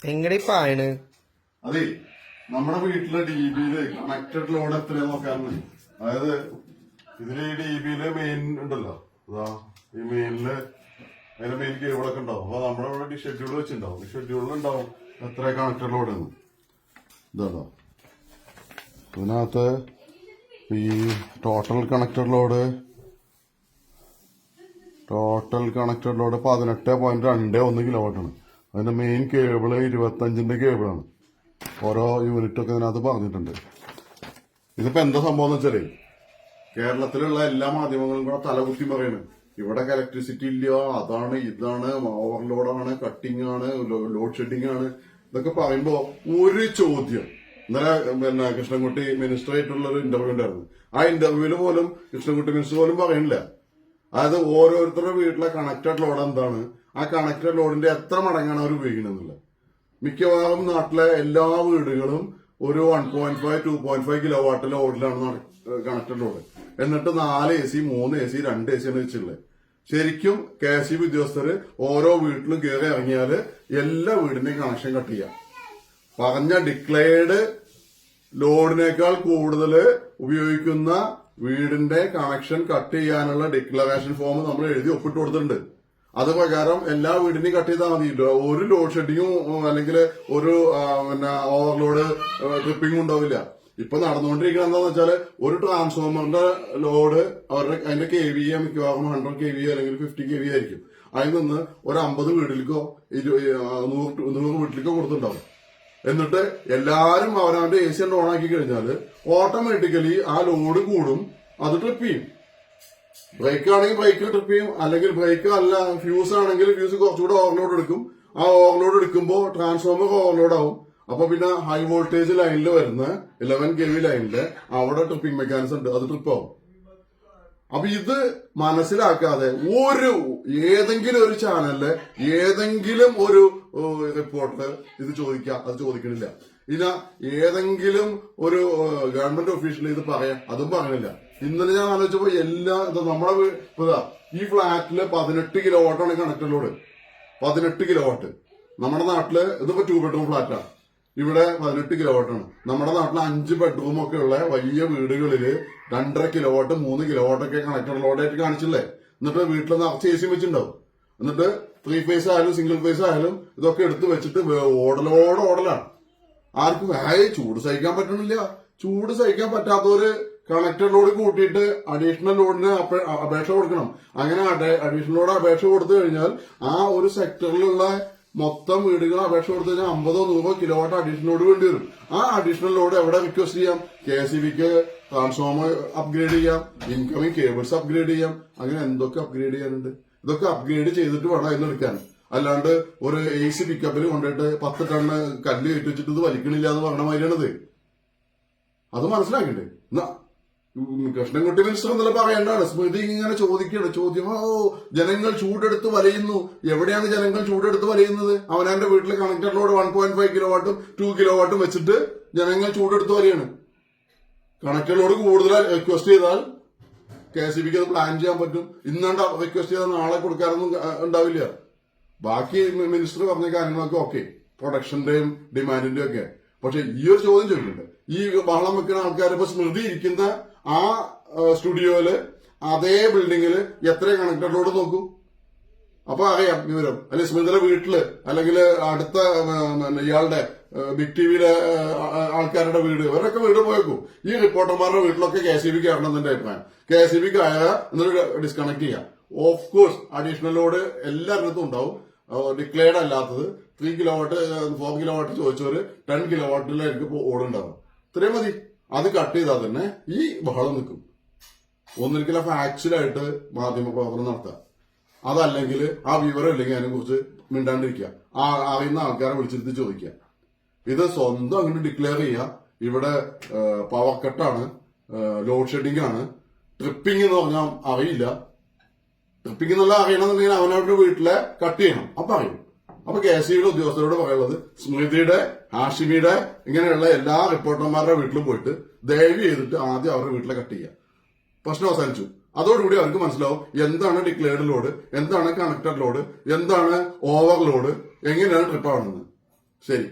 എങ്ങനെയാണ് അതെ നമ്മുടെ വീട്ടിലെ DB-യില് കണക്റ്റഡ് ലോഡ് എത്രയാ നോക്കാറുണ്ട്. അതായത് ഇതില് ഈ DB-യില് മെയിൻ ഉണ്ടല്ലോ, ഈ മെയിനില് അതിന്റെ മെയിൻ കേബിളൊക്കെ ഉണ്ടാവും. അപ്പൊ നമ്മുടെ ഇവിടെ ഷെഡ്യൂൾ വെച്ചിട്ടുണ്ടാവും. ഈ ഷെഡ്യൂളിലുണ്ടാവും എത്ര കണക്റ്റഡ് ലോഡ് എന്ന്. ഇതാണോ ഇതിനകത്ത് ഈ ടോട്ടൽ കണക്റ്റഡ് ലോഡ് 18.21 കിലോവാട്ടാണ്. അതിന്റെ മെയിൻ കേബിള് 25-ന്റെ കേബിളാണ്. ഓരോ യൂണിറ്റൊക്കെ ഇതിനകത്ത് പറഞ്ഞിട്ടുണ്ട്. ഇതിപ്പോ എന്താ സംഭവം എന്ന് വെച്ചാല്, കേരളത്തിലുള്ള എല്ലാ മാധ്യമങ്ങളും കൂടെ തലകുത്തി പറയുന്നത് ഇവിടെ ഇലക്ട്രിസിറ്റി ഇല്ല, അതാണ് ഇതാണ്, ഓവർലോഡാണ്, കട്ടിംഗ് ആണ്, ലോഡ് ഷെഡിങ് ആണ്. ഇതൊക്കെ പറയുമ്പോ ഒരു ചോദ്യം, ഇന്നലെ കൃഷ്ണൻകുട്ടി മിനിസ്റ്റർ ആയിട്ടുള്ള ഒരു ഇന്റർവ്യൂ ഉണ്ടായിരുന്നു. ആ ഇന്റർവ്യൂവിൽ പോലും കൃഷ്ണൻകുട്ടി മിനിസ്റ്റർ പോലും പറയണില്ല. അതായത് ഓരോരുത്തരുടെ വീട്ടിലെ കണക്റ്റഡ് ലോഡ് എന്താണ്, ആ കണക്റ്റഡ് ലോഡിന്റെ എത്ര മടങ്ങാണ് അവർ ഉപയോഗിക്കണമെന്നില്ല. മിക്കവാറും നാട്ടിലെ എല്ലാ വീടുകളും ഒരു 1.5 2.5 കിലോ വാട്ട് ലോഡിലാണ് കണക്റ്റഡ് ലോഡ്. എന്നിട്ട് 4 AC 3 AC 2 AC ആണ് വെച്ചുള്ളത്. ശരിക്കും KSEB ഉദ്യോഗസ്ഥര് ഓരോ വീട്ടിലും കയറി ഇറങ്ങിയാല് എല്ലാ വീടിന്റെയും കണക്ഷൻ കട്ട് ചെയ്യാം. പറഞ്ഞ ഡിക്ലെയർഡ് ലോഡിനേക്കാൾ കൂടുതൽ ഉപയോഗിക്കുന്ന വീടിന്റെ കണക്ഷൻ കട്ട് ചെയ്യാനുള്ള ഡിക്ലറേഷൻ ഫോം നമ്മൾ എഴുതി ഒപ്പിട്ട് കൊടുത്തിട്ടുണ്ട്. അത് പ്രകാരം എല്ലാ വീടിനെയും കട്ട് ചെയ്താൽ മതി. ഒരു ലോഡ് ഷെഡിങ്ങും അല്ലെങ്കിൽ ഒരു ഓവർലോഡ് ട്രിപ്പിംഗും ഉണ്ടാവില്ല. ഇപ്പൊ നടന്നുകൊണ്ടിരിക്കുന്നത് എന്താന്ന് വെച്ചാല്, ഒരു ട്രാൻസ്ഫോമറിന്റെ ലോഡ് അതിന്റെ KVA മിക്കവാറും 100 KVA അല്ലെങ്കിൽ 50 KVA ആയിരിക്കും. അതിൽ നിന്ന് ഒരു 50 വീട്ടിലേക്കോ 100 വീട്ടിലേക്കോ കൊടുത്തിട്ടുണ്ടാവും. എന്നിട്ട് എല്ലാരും അവനവന്റെ AC ഓൺ ആക്കി കഴിഞ്ഞാല് ഓട്ടോമാറ്റിക്കലി ആ ലോഡ് കൂടും, അത് ട്രിപ്പ് ചെയ്യും. ബ്രേക്ക് ആണെങ്കിൽ ബ്രേക്കിൽ ട്രിപ്പ് ചെയ്യും, അല്ലെങ്കിൽ ബ്രേക്ക് അല്ല ഫ്യൂസ് ആണെങ്കിൽ ഫ്യൂസ് കുറച്ചുകൂടെ ഓവർലോഡ് എടുക്കും. ആ ഓവർലോഡ് എടുക്കുമ്പോൾ ട്രാൻസ്ഫോമർ ഓവർലോഡ് ആവും. അപ്പൊ പിന്നെ ഹൈ വോൾട്ടേജ് ലൈനിൽ വരുന്ന 11 kV ലൈനില് അവിടെ ട്രിപ്പിംഗ് മെക്കാനിസം ഉണ്ട്, അത് ട്രിപ്പ് ആവും. അപ്പൊ ഇത് മനസ്സിലാക്കാതെ ഏതെങ്കിലും ഒരു ചാനലില് ഏതെങ്കിലും ഒരു റിപ്പോർട്ടർ ഇത് ചോദിക്കാം, അത് ചോദിക്കണില്ല. ഇല്ല ഏതെങ്കിലും ഒരു ഗവൺമെന്റ് ഒഫീഷ്യൽ ഇത് പറയാം, അതും പറയണില്ല. ഇന്നലെ ഞാൻ ആലോചിച്ചപ്പോ നമ്മുടെ ഈ ഫ്ലാറ്റില് 18 കിലോ വാട്ടാണ് കണക്റ്റഡ് ലോഡ്. 18 kilo watt. നമ്മുടെ നാട്ടില് ഇതിപ്പോ 2 ബെഡ്റൂം ഫ്ലാറ്റാണ്. ഇവിടെ 18 കിലോ വാട്ടാണ്. നമ്മുടെ നാട്ടില് 5 ബെഡ്റൂം ഒക്കെ ഉള്ള വലിയ വീടുകളില് 2.5 കിലോ വാട്ട് 3 കിലോ വാട്ടൊക്കെ കണക്റ്റഡ് ലോഡായിട്ട് കാണിച്ചില്ലേ. എന്നിട്ട് വീട്ടിൽ നിറച്ച് AC വെച്ചിട്ടുണ്ടാവും. എന്നിട്ട് 3 ഫേസ് ആയാലും സിംഗിൾ ഫേസ് ആയാലും ഇതൊക്കെ എടുത്ത് വെച്ചിട്ട് ഓടലാണ്. ആർക്കും ചൂട് സഹിക്കാൻ പറ്റണില്ല. ചൂട് സഹിക്കാൻ പറ്റാത്തവര് കണക്റ്റഡ് ലോഡ് കൂട്ടിയിട്ട് അഡീഷണൽ ലോഡിന് അപേക്ഷ കൊടുക്കണം. അങ്ങനെ അഡീഷണൽ ലോഡ് അപേക്ഷ കൊടുത്തു കഴിഞ്ഞാൽ ആ ഒരു സെക്ടറിലുള്ള മൊത്തം വീടുകൾ അപേക്ഷ കൊടുത്തു കഴിഞ്ഞാൽ 50-100 കിലോ വാട്ട് അഡീഷണൽ ലോഡ് വേണ്ടി വരും. ആ അഡീഷണൽ ലോഡ് എവിടെ റിക്വസ്റ്റ് ചെയ്യാം? KSEBക്ക് ട്രാൻസ്ഫോമർ അപ്ഗ്രേഡ് ചെയ്യാം, ഇൻകമിംഗ് കേബിൾസ് അപ്ഗ്രേഡ് ചെയ്യാം. അങ്ങനെ എന്തൊക്കെ അപ്ഗ്രേഡ് ചെയ്യാനുണ്ട്. ഇതൊക്കെ അപ്ഗ്രേഡ് ചെയ്തിട്ട് വേണം അതിന് എടുക്കാൻ. അല്ലാണ്ട് ഒരു AC പിക്കപ്പിൽ കൊണ്ടുപോയിട്ട് 10 ടണ്ണ് കല്ല് കയറ്റി വെച്ചിട്ട് ഇത് വലിക്കണില്ല എന്ന് പറഞ്ഞ മാതിരിയാണത്. അത് മനസ്സിലാക്കണ്ടേ? കൃഷ്ണൻകുട്ടി മിനിസ്റ്റർ എന്നല്ല പറയേണ്ടതാണ്. സ്മൃതി ഇങ്ങനെ ചോദിക്കണം ചോദ്യം. ജനങ്ങൾ ചൂടെടുത്ത് വലയുന്നു. എവിടെയാണ് ജനങ്ങൾ ചൂടെടുത്ത് വലയുന്നത്? അവനാന്റെ വീട്ടിലെ കണക്റ്റഡ് ലോഡ് 1.5 കിലോ വാട്ടും 2 കിലോ വാട്ടും വെച്ചിട്ട് ജനങ്ങൾ ചൂടെടുത്ത് വലയാണ്. കണക്റ്റഡ് ലോഡ് കൂടുതൽ റിക്വസ്റ്റ് ചെയ്താൽ KSEBക്ക് അത് പ്ലാൻ ചെയ്യാൻ പറ്റും. ഇന്നാണ്ട് റിക്വസ്റ്റ് ചെയ്താൽ നാളെ കൊടുക്കാനൊന്നും ഉണ്ടാവില്ല. ബാക്കി മിനിസ്റ്റർ പറഞ്ഞ കാര്യങ്ങളൊക്കെ ഓക്കെ, പ്രൊഡക്ഷന്റെയും ഡിമാൻഡിന്റെയും ഒക്കെ. പക്ഷെ ഈ ഒരു ചോദ്യം ചോദിക്കുന്നുണ്ട്. ഈ ബഹളം വെക്കുന്ന ആൾക്കാർ ഇപ്പൊ സ്മൃതി ഇരിക്കുന്ന ആ സ്റ്റുഡിയോയില് അതേ ബിൽഡിങ്ങില് എത്ര കണക്റ്റഡ് ലോഡ് നോക്കൂ. അപ്പൊ അറിയാം വിവരം. അല്ലെങ്കിൽ സ്മൃതിയുടെ വീട്ടില് അല്ലെങ്കിൽ അടുത്ത ഇയാളുടെ ബിഗ് ടിവിയിലെ ആൾക്കാരുടെ വീട്, ഇവരൊക്കെ വീട് പോയേക്കൂ. ഈ റിപ്പോർട്ടർമാരുടെ വീട്ടിലൊക്കെ KSEBക്ക് കയറണം എന്റെ അഭിപ്രായം. KSEBക്ക് ആയാൽ എന്നിട്ട് ഡിസ്കണക്ട് ചെയ്യാം. ഓഫ് കോഴ്സ് അഡീഷണൽ ലോഡ് എല്ലാവരുടെ ഉണ്ടാവും. ഡിക്ലെയർഡ് അല്ലാത്തത് 3 കിലോ വാട്ട് 4 കിലോ വാട്ട് ചോദിച്ചവര് 10 കിലോ വാട്ടിലായിരിക്കും ഓടുണ്ടാവും. ഇത്രയും മതി. അത് കട്ട് ചെയ്താൽ തന്നെ ഈ ബഹളം നിൽക്കും. ഒന്നിരിക്കലും ഫാക്ച്വലായിട്ട് മാധ്യമ പ്രവർത്തനം നടത്തുക. അതല്ലെങ്കിൽ ആ വിവരം ഇല്ലെങ്കിൽ അതിനെ കുറിച്ച് മിണ്ടാണ്ടിരിക്കുക. അറിയുന്ന ആൾക്കാരെ വിളിച്ചിരുത്തി ചോദിക്കുക. ഇത് സ്വന്തം അങ്ങനെ ഡിക്ലെയർ ചെയ്യുക. ഇവിടെ പവർ കട്ടാണ്, ലോഡ് ഷെഡിംഗ് ആണ്, ട്രിപ്പിംഗ് എന്ന് പറഞ്ഞാൽ അറിയില്ല. ട്രിപ്പിംഗ് എന്നുള്ള അറിയണമെന്നുണ്ടെങ്കിൽ അവനവരുടെ വീട്ടിലെ കട്ട് ചെയ്യണം. അപ്പൊ അറിയും. അപ്പൊ KSEBയുടെ ഉദ്യോഗസ്ഥരോട് പറയുന്നത്, സ്മൃതിയുടെ, ഹാഷിമിയുടെ ഇങ്ങനെയുള്ള എല്ലാ റിപ്പോർട്ടർമാരുടെ വീട്ടിലും പോയിട്ട് ദയവ് ചെയ്തിട്ട് ആദ്യം അവരുടെ വീട്ടിലെ കട്ട് ചെയ്യുക. പ്രശ്നം അവസാനിച്ചു. അതോടുകൂടി അവർക്ക് മനസ്സിലാവും എന്താണ് ഡിക്ലെയർഡ് ലോഡ്, എന്താണ് കണക്റ്റഡ് ലോഡ്, എന്താണ് ഓവർലോഡ്, എങ്ങനെയാണ് ട്രിപ്പ് ആവുന്നത്. ശരി.